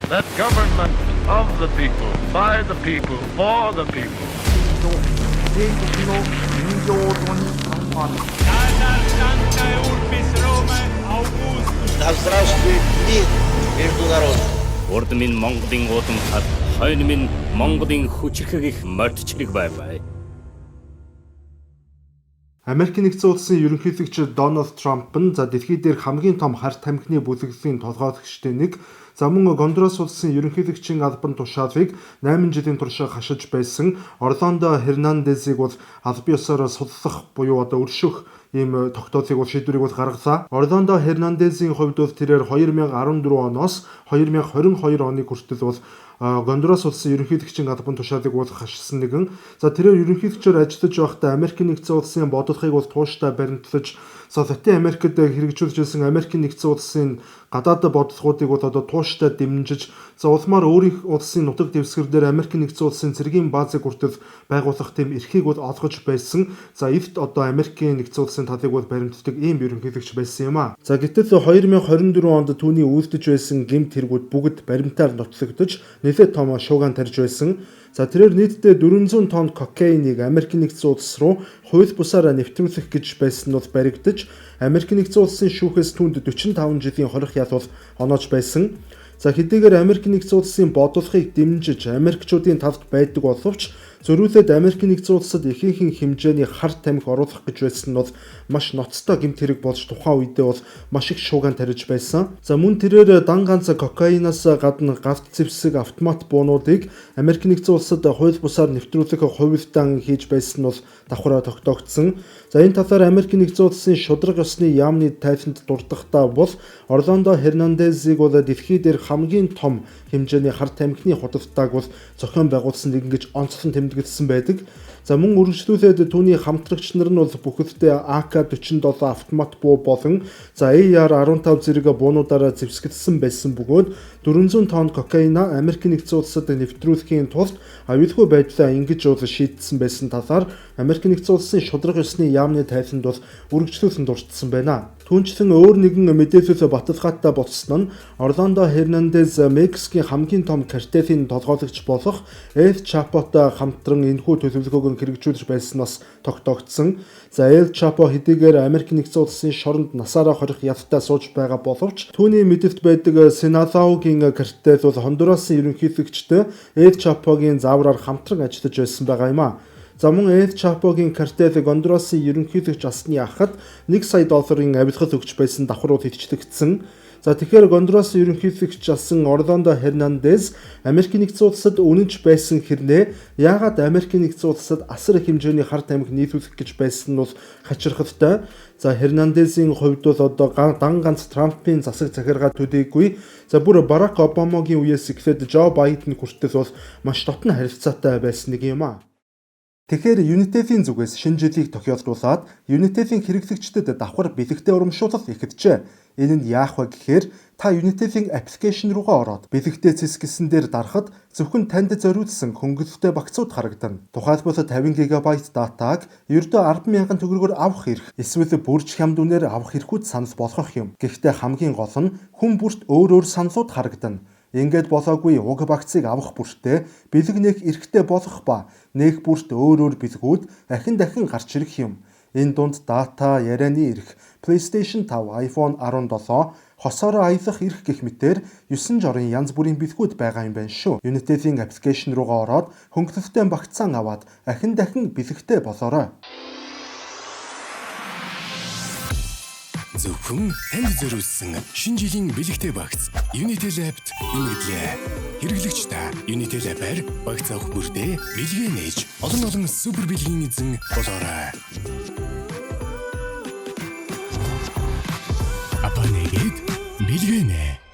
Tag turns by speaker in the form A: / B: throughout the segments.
A: That government of the people, by the people, for the people.
B: Да здравствует мир между народами.
C: Урд минь Монголын уудам хад, хойно минь Монголын хүчрхэг их мордчлог байваа.
D: Америкийн нэгдсэн улсын ерөнхийлөгч Дональд Трамп нь дэлхий дээрх хамгийн том хар тамхины бүлэглэлийн толгойлогчтой нэг, мөн Гондурас улсын ерөнхийлөгчийн албан тушаалыг 8 жилийн турш хашиж байсан Орландо Хернандезийг бол албан ёсоор суллах буюу өршөх ийм тогтоолыг шийдвэрийг гаргалаа. Орландо Хернандезийн хувьд бол тэрээр 2014 оноос 2022 оны хүртэл бол Гондурас улсын ерөнхийлөгчийн албан тушаалыг хашсан нэгэн. Тэрээр ерөнхийлөгчөөр ажиллаж байхдаа Америкийн нэгдсэн улсын бодлогыг тууштай баримтлаж, Латин Америкт хэрэгжүүлж байсан Америкийн нэгдсэн улсын гадаад бодлогуудыг тууштай дэмжиж, улмаар өөрийн улсын нутаг дэвсгэр дээр Америкийн нэгдсэн улсын цэргийн баазыг хүртэл байгуулах тийм эрхийг олгож байсан. Эвт Америкийн нэгдсэн улсын талыг баримтдаг ийм ерөнхийлөгч байсан юм а. Гэтэл 2024 онд түүний үйлдэж байсан гэмт хэрэгүүд бүгд баримтаар нотлогдож нэлээд том шуугиан тарьж байсан. Тэрээр нийтдээ 400 тонн кокаиныг Америкийн нэгдсэн улс руу хууль бусаар нэвтрүүлэх гэж байсан нь баригдаж, Америкийн нэгдсэн улсын шүүхээс түүнд 45 жилийн хорих ял оноож байсан. Хэдийгээр Америкийн нэгдсэн улсын бодлогыг дэмжиж Америкчуудын талд байдаг боловч зөрүүлээд Америкийн нэгдсэн улсад ихэнх хэмжээний хар тамхи оруулах гэж байсан нь маш ноцтой гэмт хэрэг болж тухайн үедээ маш их шуугиан тарьж байсан. Мөн тэрээр дан ганц кокаинаас гадна галт зэвсэг автомат буунуудыг Америкийн нэгдсэн улсад хууль бусаар нэвтрүүлэх хувилдаан хийж байсан нь давхраа тогтоогдсон. Энэ талаар Америкийн нэгдсэн улсын шударга ёсны яамны тайванд дурдахдаа бол Орландо Хернандезийг дэлхий дээр хамгийн том хэмжээний хар тамхины худалдааг зохион байгуулсан нэгэн гэж онцлон тэмдэглэсэн байдаг. Мөн үргэлжлүүлээд түүний хамтрагч нар нь бүхэлдээ AK-47 автомат буу болон AR-15 зэрэг буунуудаараа зэвсгэлсэн байсан бөгөөд 400 тонн кокаина Америкийн нэгдсэн улсад нэвтрүүлэхийн тулд аюулгүй байдлаа ингэж шийдсэн байсан талаар Америкийн нэгдсэн улсын шударга ёсны яамны тайланд үргэлжлүүлэн дурдсан байна. Түүнчлэн өөр нэгэн мэдээлэл баталгаатай болсон нь Орландо Хернандез Мексикийн хамгийн том картелийн толгойлогч болох Эл Чапотой хамтран энэхүү төлөвлөгөөг хэрэгжүүлж байснаас тогтоогдсон. Эл Чапо хэдийгээр Америкийн нэгдсэн улсын шоронд насаараа хорих ялтай сууж байгаа боловч түүний мэдэлд байдаг Синалаугийн картел Хондурасын ерөнхийлөгчтэй Эл Чапогийн заавраар хамтран ажиллаж байсан байгаа юм а. Мөн Эл Чапогийн картел Гондурасын ерөнхийлөгч асны ахад $1 сая авилгал өгч байсан давхар хилчлэгдсэн. Тэгэхээр Гондурасын ерөнхийлөгч асан Орландо Хернандез Америкийн нэгдсэн улсад үнэнч байсан хэрнээ яагаад Америкийн нэгдсэн улсад асар их хэмжээний хар тамхи нийлүүлэх гэж байсан нь хачирхалтай. Хернандезийн хувьд дан ганц Трампын засаг захиргаа төдийгүй бүр Барак Обамагийн үеэс эхлээд Жо Байден хүртэл маш дотн харилцаатай байсан нэг юм а. Тэгэхээр Unitel-ийн зүгээс шинэ жилийг тохиолдуулаад Unitel-ийн хэрэглэгчдэд давхар бэлэгтэй урамшуулал ихэвчээ. Энэ нь яах вэ гэхээр та Unitel-ийн аппликейшн руугаа ороод бэлэгтэй цэцгэлсэн дээр дарахад зөвхөн танд зориулсан хөнгөлөлттэй багцууд харагдана. Тухайлбал 50 ГБ датаг ердөө 10,000 төгрөгөөр авах хэрэг, эсвэл бүрж хямд үнээр авах хэрэгүүд санал болгох юм. Гэхдээ хамгийн гол нь хүн бүрт өөр саналууд харагдана. Ингээд болоогүй уг багцыг авах бүртээ бэлэг нээх эрхтэй болох ба нээх бүрт өөр бэлгүүд дахин гарч ирэх юм. Энэ дунд дата, ярианы эрх, PlayStation 5, iPhone 17, хосоороо аялах эрх гэх мэтээр 9 жорын янз бүрийн бэлгүүд байгаа юм байна шүү. Unitel-ийн аппликейшн руугаа ороод хөнгөлөлттэй багцаан аваад дахин бэлэгтэй болоорой.
E: Зөвхөн танд зориулсан шинэ жилийн бэлэгтэй багц Unitel App-т нэмэгдлээ. Хэрэглэгч та Unitel App-аар багц авах бүртээ бэлгээ нээж олон супер бэлгийн эзэн болоорой. Апанэгэд бэлгээ нэ.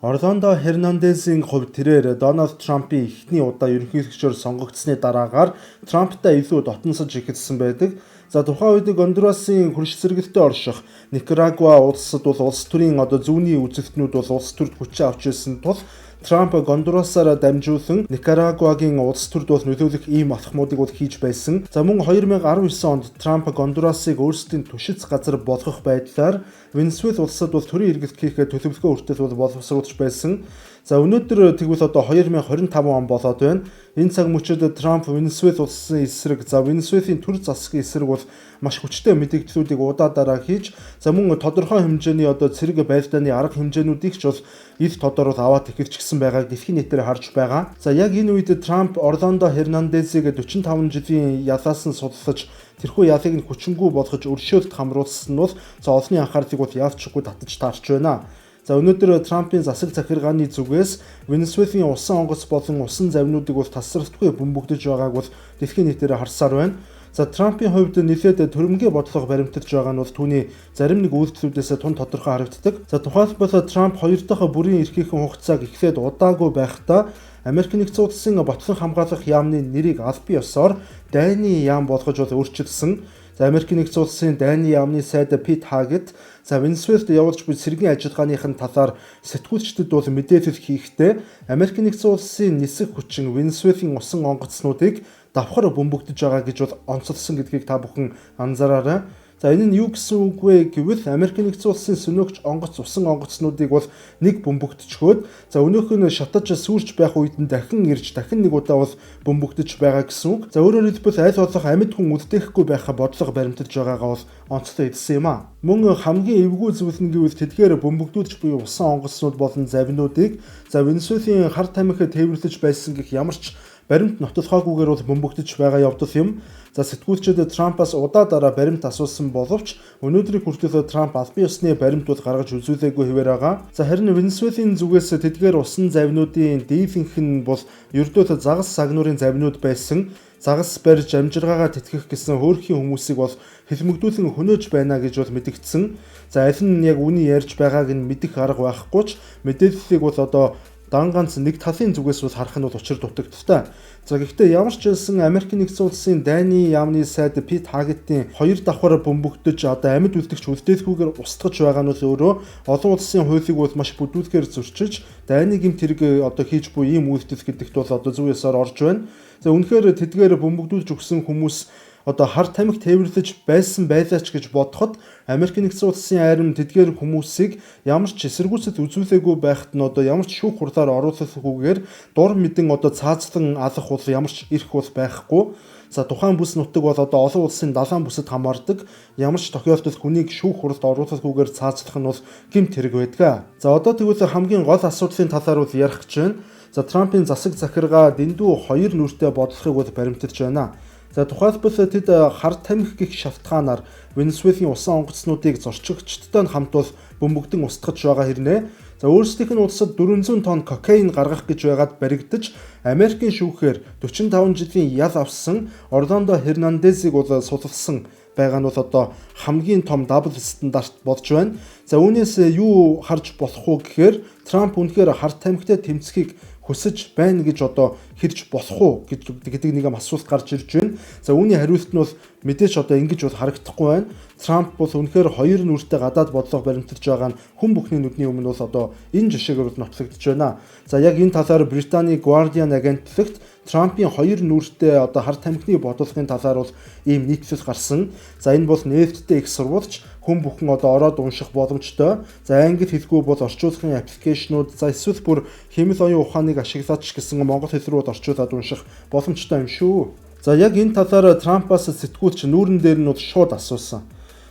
D: Орландо Хернандезийн хувьд тэрээр Дональд Трампын эхний удаа ерөнхийлөгчөөр сонгогдсны дараагаар Трамптай илүү дотносож эхэлсэн байдаг. Тухайн үед Гондурасын хөрш зэрэгтэй орших Никарагуа улсад улс төрийн зүүнний үзэгтнүүд улс төрд хүчээ авч ирсэн тул Трамп Гондурасаар дамжуулан Никарагуагийн улс төрд бол нөлөөлөх ийм алхмуудыг бол хийж байсан. За мөн 2019 онд Трамп Гондурасыг өөрсдийн түшиц газар болгох байдлаар Венесуэл улсад бол төрийн эргэлт хийхэд төлөвлөгөө хүртэл бол боловсруулж байсан. За өнөөдөр тэгвэл одоо 2025 он болоод байна. Энэ цаг мөчид Трамп Венесуэл улсын эсрэг, за Венесуэлийн төр засгийн эсрэг бол маш хүчтэй мэдээллүүдийг удаадараа хийж, за мөн тодорхой хэмжээний одоо цэрэг байлдааны арга хэмжээнүүдийг ч бол ил тодорхой аваад эхэлчихсэн байгааг дэлхийн нийтээр харж байгаа. За яг энэ үед Трамп Орландо Хернандезийг 45 жилийн ялаас нь судалж тэрхүү ялыг нь хүчингүй болгож өршөөлт хамруулсан нь бол за олонний анхаарлыг бол яавчгүй татаж таарч байна. За өнөөдөр Трампын засаг захиргааны зүгээс Венесуэлийн усан онгоц болон усан завинуудыг бол тасралтгүй бөмбөгдөж байгааг бол дэлхийн нийтээр харсаар байна. За Трампын хувьд нэлээд төрөмгийн бодлого баримталж байгаа нь бол түүний зарим нэг үйлдэлүүдээс тун тодорхой харагддаг. За тухайлбал Трамп 2 дахь бүрийн эрхийнхэн хугацааг эхлээд удаагүй байхдаа Америк нэгдсэн улсын бодлого хамгаалах яамны нэрийг аль бие ёсоор дайны яам болгож бол өөрчилсөн. За Америк нэгдсэн улсын дайны яамны сайд Пит Хагет за Венесуэлд явуулж буй цэргийн ажиллагааныхын талаар сэтгүүлчдэд бол мэдээлэл хийхдээ Америк нэгдсэн улсын нисэх хүчин Венесуэлийн усан онгоцнуудыг давхар бөмбөгдөж байгаа гэж бол онцлсон гэдгийг та бүхэн анзаараарай. За энэ нь юу гэсэн үг вэ гэвэл Америк нэгдсэн улсын сөнөөгч онгоц усан онгоцнуудыг бол нэг бөмбөгдөжхөөд за өнөөх нь шатаж сүрч байх үед нь дахин ирж дахин нэг удаа бол бөмбөгдөж байгаа гэсэн үг. За өөрөөр хэлбэл аль болох амьд хүн үлдээхгүй байхаа бодлого баримталж байгаагаа бол онцлог хэлсэн юм а. Мөн хамгийн эвгүй зүйл нь гэвэл тэдгээр бөмбөгдүүлж буй усан онгоцнууд болон завинуудыг за Венесуэлийн хар тамхи тээвэрлэж байсан гэх ямар ч баримт нотолгоогүйгээр бол бөмбөгдөж байгаа явдал юм. За сэтгүүлчид Трампаас удаадараа баримт асуусан боловч өнөөдрийн хүртэл Трамп аль бие усны баримт бол гаргаж үзүүлээгүй хэвээр байгаа. За харин Венесуэлийн зүгээс тэдгээр усан завинуудын дийлэнх нь бол ердөө загас сагнуурын завинууд байсан. Загас барьж амжиргаагаа тэтгэх гэсэн хөөрхийн хүмүүсийг бол хэлмэгдүүлэн хөнөөж байна гэж бол мэдгдсэн. За аль нь яг үний ярьж байгааг нь мэдэх арга байхгүй ч мэдээллийг бол одоо дан ганц нэг талын зүгээс бол харах нь бол учир дутагдaltaй. За гэхдээ ямар ч хэлсэн Америк нэгдсэн улсын дайны яамны сайд Пит Хагетийн 2 давхар бөмбөгдөж одоо амьд үлдэгч үлдээлгүйгээр устгаж байгаа нь өөрөө олон улсын хуулийг бол маш бүдүүлгээр зөрчиж дайны гэмт хэрэг одоо хийж буй ийм үйлдэл гэдэгт бол одоо зүй ёсоор орж байна. За үнэхээр тэдгээр бөмбөгдүүлж өгсөн хүмүүс одоо хар тамхи тээвэрлэж байсан байлаач гэж бодоход Америк нэгдсэн улсын айрам тэдгээр хүмүүсийг ямар ч эсэргүүцэл үзүүлээгүй байхад нь одоо ямар ч шүүх хурлаар оруулахгүйгээр дур мэдэн одоо цаазлан алах бол ямар ч эрх бол байхгүй. За тухайн бүс нутаг бол одоо олон улсын далайн бүсэд хамаардаг. Ямар ч тохиолдолд хүнийг шүүх хуралд оруулахгүйгээр цаазлах нь бол гэмт хэрэг байдаг. За одоо тэгвэл хамгийн гол асуудлын талаар бол ярих гэж байна. За Трампын засаг захиргаа дэндүү 2 нүртэй бодлохыг бол баримталж байна. За тухайлбал тэд хар тамхи гэх шалтгаанаар Венесуэлийн усан онгоцнуудыг зорчигчдтой хамт бол бөмбөгдөн устгаж байгаа хэрнээ. За өөрсдийнх нь улсад 400 тонн кокаин гаргах гэж байгаад баригдаж Америкийн шүүхээр 45 жилийн ял авсан Орландо Хернандезийг бол суллсан байгаа нь бол одоо хамгийн том дабл стандарт болж байна. За үүнээс юу харж болох вэ гэхээр Трамп үнэхээр хар тамхитай тэмцэхийг хүсэж байна гэж одоо хэрж болох уу гэдэг нэг асуулт гарч ирж байна. За үүний хариулт нь бол мэдээж одоо ингэж бол харагдахгүй байна. Трамп бол үнэхээр 2 нүртэй гадаад бодлого баримталж байгаа нь хүн бүхний нүдний өмнө бол одоо энэ жишээгээр нотлогдож байна. За яг энэ талаар Британий Guardian агентлагт Трампын 2 нүртэй одоо хар тамхины бодлогын талаар бол ийм нийтлэл гарсан. За энэ бол нээлттэй их сурвалж хүн бүхэн одоо ороод унших боломжтой. За англи хэлгүй бол орчуулгын аппликейшнууд за эсвэл бүр хэмэл оюун ухааныг ашиглаж гэсэн монгол хэл рүү орчуулад унших боломжтой юм шүү. За яг энэ талаар Трампаас сэтгүүлч нүүрэн дээр нь бол шууд асуусан.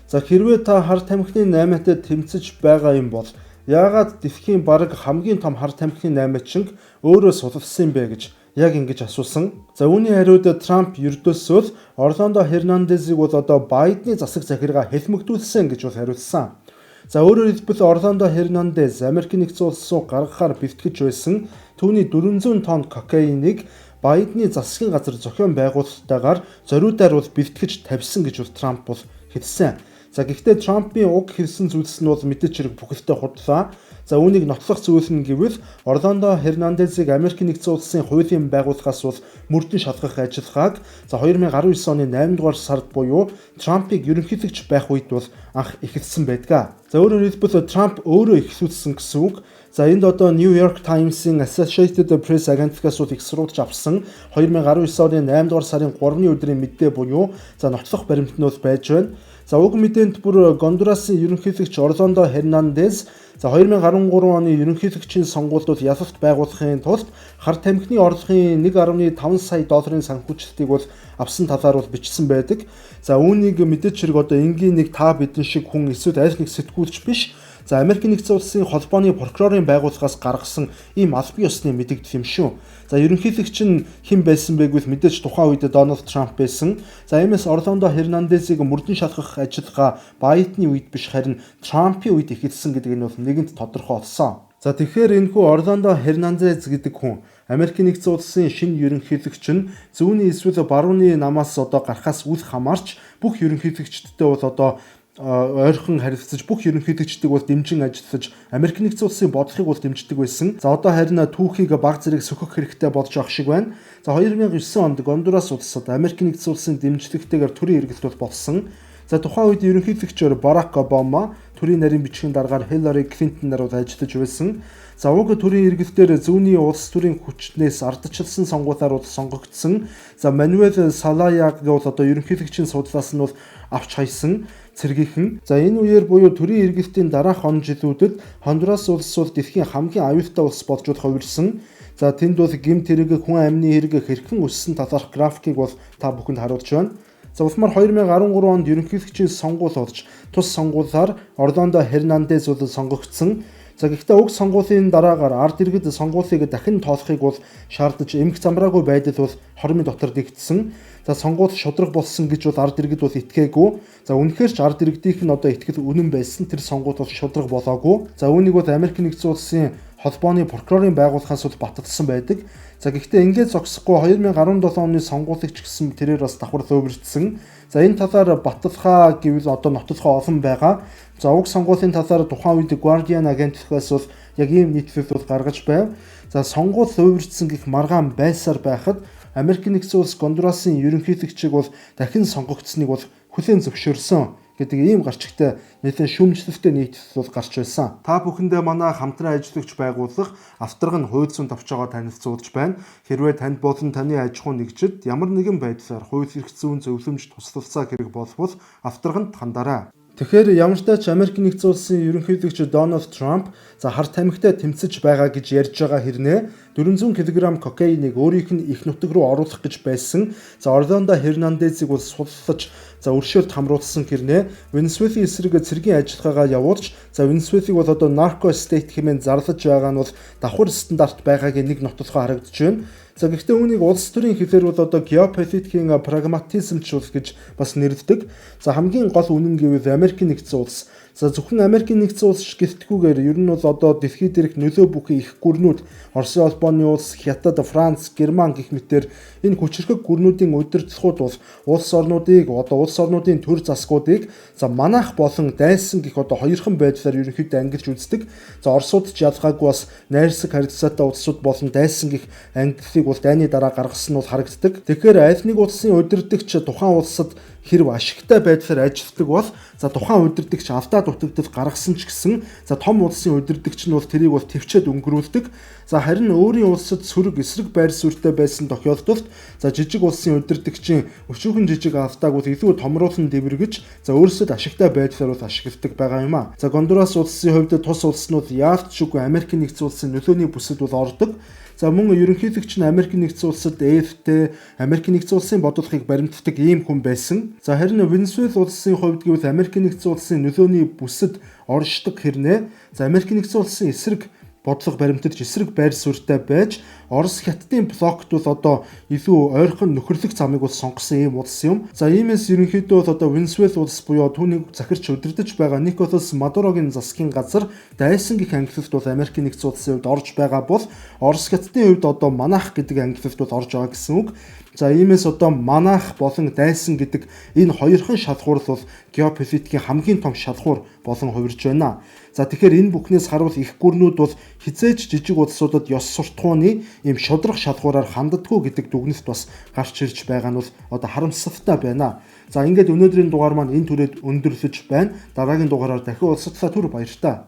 D: За хэрвээ та хар тамхины 8-тай тэмцэж байгаа юм бол яагаад дэлхийн бараг хамгийн том хар тамхины 8-чин өөрөө суллсан бэ гэж яг ингэж асуусан. За үүний хариуд Трамп ердөөсөө Орландо Хернандезийг бол одоо Байдны засаг захиргаа хэлмэгдүүлсэн гэж бол хариулсан. За өөрөөр хэлбэл Орландо Хернандез Америк нэгдсэн улсыг гаргахаар бэлтгэж байсан түүний 400 тонн кокаиныг Байдны засгийн газар зохион байгуулалтаагаар зориудаар бол бэлтгэж тавьсан гэж бол Трамп бол хэлсэн. За гэхдээ Трампын уг хэлсэн зүйлс нь бол мэдээж хэрэг бүхэлдээ худлаа. За үүнийг нотлох зүйл нь гэвэл Орландо Хернандезийг Америк нэгдсэн улсын хуулийн байгууллагаас бол мөрдөн шалгах ажиллагааг за 2019 оны 8 дугаар сард буюу Трампыг ерөнхийлөгч байх үед бол анх эхэлсэн байдаг. За өөрөөр хэлбэл Трамп өөрөө эхлүүлсэн гэсэн үг. За энд одоо New York Times-ийн Associated Press агентлагаас их сурвалж авсан 2019 оны 8 дугаар сарын 3-ны өдрийн мэдээ буюу за нотлох баримтнууд байж байна. За уг мэдээнд бүр Гондурасын ерөнхийлөгч Орландо Хернандес за 2013 оны ерөнхийлөгчийн сонгуульдад ялалт байгуулахын тулд хар тамхины орлогын 1.5 сая долларын санхүүжилтийг бол авсан талаар бол бичсэн байдаг. За үүнийг мэдээч хэрэг одоо энгийн нэг та бидэн шиг хүн эсвэл аль нэг сэтгүүлч биш. За Америк нэгдсэн улсын холбооны прокурорын байгууллагаас гаргасан ийм аль бие усны мэдэгдэл юм шүү. За ерөнхийлөгч нь хэн байсан бэ гэвэл мэдээж тухайн үед Дональд Трамп байсан. За иймээс Орландо Хернандесийг мөрдөн шалгах ажиллагаа Байдны үед биш харин Трампын үед эхэлсэн гэдэг нь бол нэгэнт тодорхой болсон. За тэгэхээр энэхүү Орландо Хернандес гэдэг хүн Америк нэгдсэн улсын шинэ ерөнхийлөгч нь зүүнний эсвэл барууны намаас одоо гарахаас үл хамаарч бүх ерөнхийлөгчдтэй бол одоо ойрхон харилцаж бүх ерөнхийлөгчдийг бол дэмжин ажиллаж Америк нэгдсэн улсын бодлогыг бол дэмждэг байсан. За одоо харин түүхийг баг зэрэг сөхөх хэрэгтэй болж байгаа шиг байна. За 2009 онд Гондурас улсад Америк нэгдсэн улсын дэмжлэгтэйгээр төрийн эргэлт болсон. За тухайн үед ерөнхийлөгчөөр Барак Обама, төрийн нарийн бичгийн дараагаар Хиллари Клинтон нар ажиллаж байсан. За уг төрийн эргэлтээр зүүнний улс төрийн хүчнээс ардчилсан сонгуулиар бол сонгогдсон. За Мануэл Салаяг бол одоо ерөнхийлөгчийн судлаас нь бол авч хайсан цэргийнхэн. За энэ үеэр буюу төрийн эргэлтийн дараах он жилүүдэд Хондурас улс бол дэлхийн хамгийн аюултай улс болж хувирсан. За тэнд бол гэмт хэрэг, хүн амны хэрэг хэрхэн өссөн талаарх графикийг бол та бүхэнд харуулж байна. За улмаар 2013 онд ерөнхийлөгчийн сонгуул болж тус сонгуулиар Орландо Хернандес бол сонгогдсон. За гэхдээ уг сонгуулийн дараагаар ард иргэд сонгуулийг дахин тоолохыг бол шаардаж эмх замраагүй байдал бол хормын дотор дэгдсэн. За сонгуул шудраг болсон гэж бол ард иргэд бол итгээгүй. За үнэхээр ч ард иргэдийнх нь одоо итгэл үнэн байсан тэр сонгуул бол шудраг болоогүй. За үүнийг бол Америк нэгдсэн улсын холбооны прокурорын байгууллагаас бол баталсан байдаг. За гэхдээ ингээд зогсохгүй 2017 оны сонгуулийг ч гэсэн тэрээр бас давхар лөвөрдсөн. За энэ талаар баталгаа гэвэл одоо нотлохоо олон байгаа. За уг сонгуулийн талаар тухайн үед Guardian агентлагаас бол яг ийм нийтлэл бол гаргаж байв. За сонгуул лөвөрдсөн гэх маргаан байсаар байхад Америк нэгдсэн улс Гондурасын ерөнхийлөгчийг бол дахин сонгогдсныг бол хүлээн зөвшөөрсөн гэдэг ийм гарчигтай нэлээд шүүмжлэлтэй нийтлэл бол гарч байсан. Та бүхэндээ манай хамтран ажиллагч байгууллага авторг нь хууль зүйн товчоогоо танилцуулж байна. Хэрвээ танд болон таны аж ахуй нэгжид ямар нэгэн байдлаар хууль эрх зүйн зөвлөмж туслалцаа хэрэг болбол авторганд хандаарай. Тэгэхээр ямар ч тач Америк нэгдсэн улсын ерөнхийлөгч Дональд Трамп за хар тамхитай тэмцэж байгаа гэж ярьж байгаа хэрнээ 400 кг кокаиныг өөрийнх нь их нутаг руу оруулах гэж байсан. За Орландо Хернандесийг бол суллаж за өршөөлт хамруулсан хэрнээ Венесуэлийн эсрэг цэргийн ажиллагаагаа явуулж за Венесуэлийг бол одоо нарко стейт хэмээн зарлаж байгаа нь бол давхар стандарт байгаагийн нэг нотлохоо харагдаж байна. За гэхдээ үүнийг улс төрийн хэлээр бол одоо геополитикийн прагматизм ч гэж бас нэрлэдэг. За хамгийн гол үнэн гэвэл Америк нэгдсэн улс. За зөвхөн Америк нэгдсэн улс гэлтгүүгээр ер нь бол одоо дэлхийд дээрх нөлөө бүхий их гүрнүүд Оросын улбооны улс, Хятад, Франц, Герман гэх мэтээр энэ хүчирхэг гүрнүүдийн удирдлагууд бол улс орнуудын төр засгуудыг за манайх болон дайсан гэх одоо хоёрхан байдлаар ерөнхийдөө ангилж үздэг. За Оросууд ч ялгаагүй бас найрсаг харилцаатай улсууд болон дайсан гэх ангиллыг бол дайны дараа гаргасан нь бол харагддаг. Тэгэхээр аль нэг улсын удирдагч тухайн улсад хэрв ашигтай байдлаар ажилладаг бол за тухайн удирдагч алдаа дутагдал гаргасан ч гэсэн за том улсын удирдагч нь бол тэрийг бол төвчээд өнгөрүүлдэг. За харин өөрийн улсад сөрөг эсрэг байр суурьтай байсан тохиолдолд за жижиг улсын удирдагчийн өчүүхэн жижиг алдааг бол илүү томруулан дэвэргэж за өөрсөд ашигтай байдлаар бол ашигладаг байгаа юм а. За Гондурас улсын хувьд тус улснууд яалтч үгүй Америк нэгдсэн улсын нөлөөний бүсэд бол ордог. За мөн ерөнхийлөгч нь Америк нэгдсэн улсад ээлтэй Америк нэгдсэн улсын бодлогыг баримтдаг ийм хүн байсан. За харин Венесуэл улсын хувьд гэвэл Америк нэгдсэн улсын нөлөөний бүсэд оршдог хэрнээ за Америк нэгдсэн улсын эсрэг бодлого баримтдаж эсрэг байр суурьтай байж Орос хятадын блокт бол одоо илүү ойрхон нөхөрлөх замыг бол сонгосон ийм улс юм. За иймээс ерөнхийдөө бол одоо Венесуэл улс буюу түүнийг захирч удирдах байгаа Николас Мадурогийн засгийн газар дайсан гэх ангиллалд бол Америк нэгдсэн улсын хувьд орж байгаа бол Орос хятадын хувьд одоо манайх гэдэг ангиллалд бол орж байгаа гэсэн үг. За иймээс одоо манайх болон дайсан гэдэг энэ хоёрхан шалгуур бол геополитикийн хамгийн том шалгуур болон хувирж байна. За тэгэхээр энэ бүхнээс харуул их гүрнүүд бол хизээж жижиг улсуудад ёс суртахууны ийм шудрах шалгуураар ханддаггүй гэдэг дүгнэлт бас гарч ирж байгаа нь бол одоо харамсалтай байна. За ингээд өнөөдрийн дугаар маань энэ түрээд өндөрлөж байна. Дараагийн дугаараар дахин уулзтлаа түр баярлалаа.